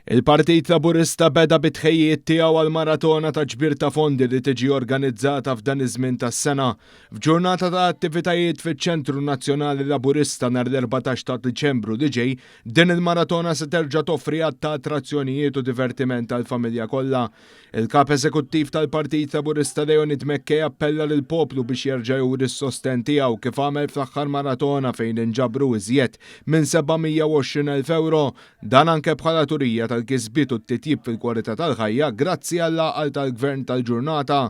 Il-Partit Laburista beda bit-tħejjiet tiegħu għal maratona ta' ġbir ta' fondi li tiġi organizzata f'dan iż-żmien tas-sena. F'ġurnata ta' attivitajiet fiċ-Ċentru Nazzjonali Laburista nhar l-14 ta' Diċembru li ġej, din il-maratona se terġa' toffri għadd ta' attrazzjonijiet u divertiment tal-familja kollha. Il-Kap Eżekuttiv tal-Partit Laburista Leonid Mekkej appella lil poplu biex jerġa' juri s-sosten tiegħu kif għamel fl-aħħar maratona fejn inġabru iżjed minn 720,000 euro. Dan anke bħala turija tal-kisbiet u t-titjib fil-kwalità tal-ħajja grazzi għall-għaqal tal-Gvern tal-ġurnata.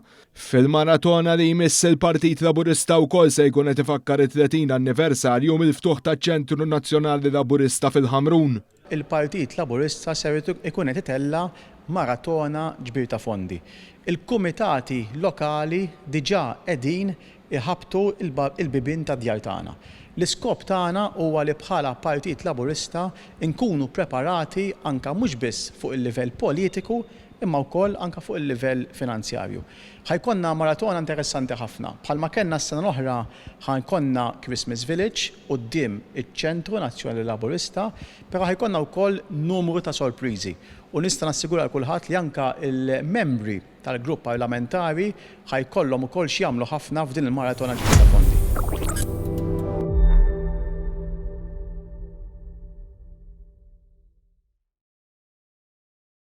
Fil-maratona li jmiss il-Partit Laburista wkoll se jkun qed ifakkar it-30 anniversarju mill-ftuħ taċ-Ċentru Nazzjonali Laburista fil-Ħamrun. Il-Partit Laburista ser ikun qed itella maratona ġbir ta' fondi. Il-kumitati lokali diġà qegħdin iħabbtu il-bibien ta' djar tagħna. L-iskop tagħna huwa li bħala Partit Laburista nkunu preparati anke mhux biss fuq il-livell politiku imma wkoll anke fuq il-livell finanzjarju. Ħajkonna maratona interessanti ħafna. Bħalma kellna s-sena l-oħra ħajkonna Christmas Village quddiem iċ-Ċentru Nazzjonali Laburista, però ħajkonna wkoll numru ta' sorpriżi. U nista' nassigura l kulħadd li anke il-membri tal-grupp parlamentari ħajkollhom ukoll x'jagħmlu ħafna f'din il-maratona ġbir ta' fondi.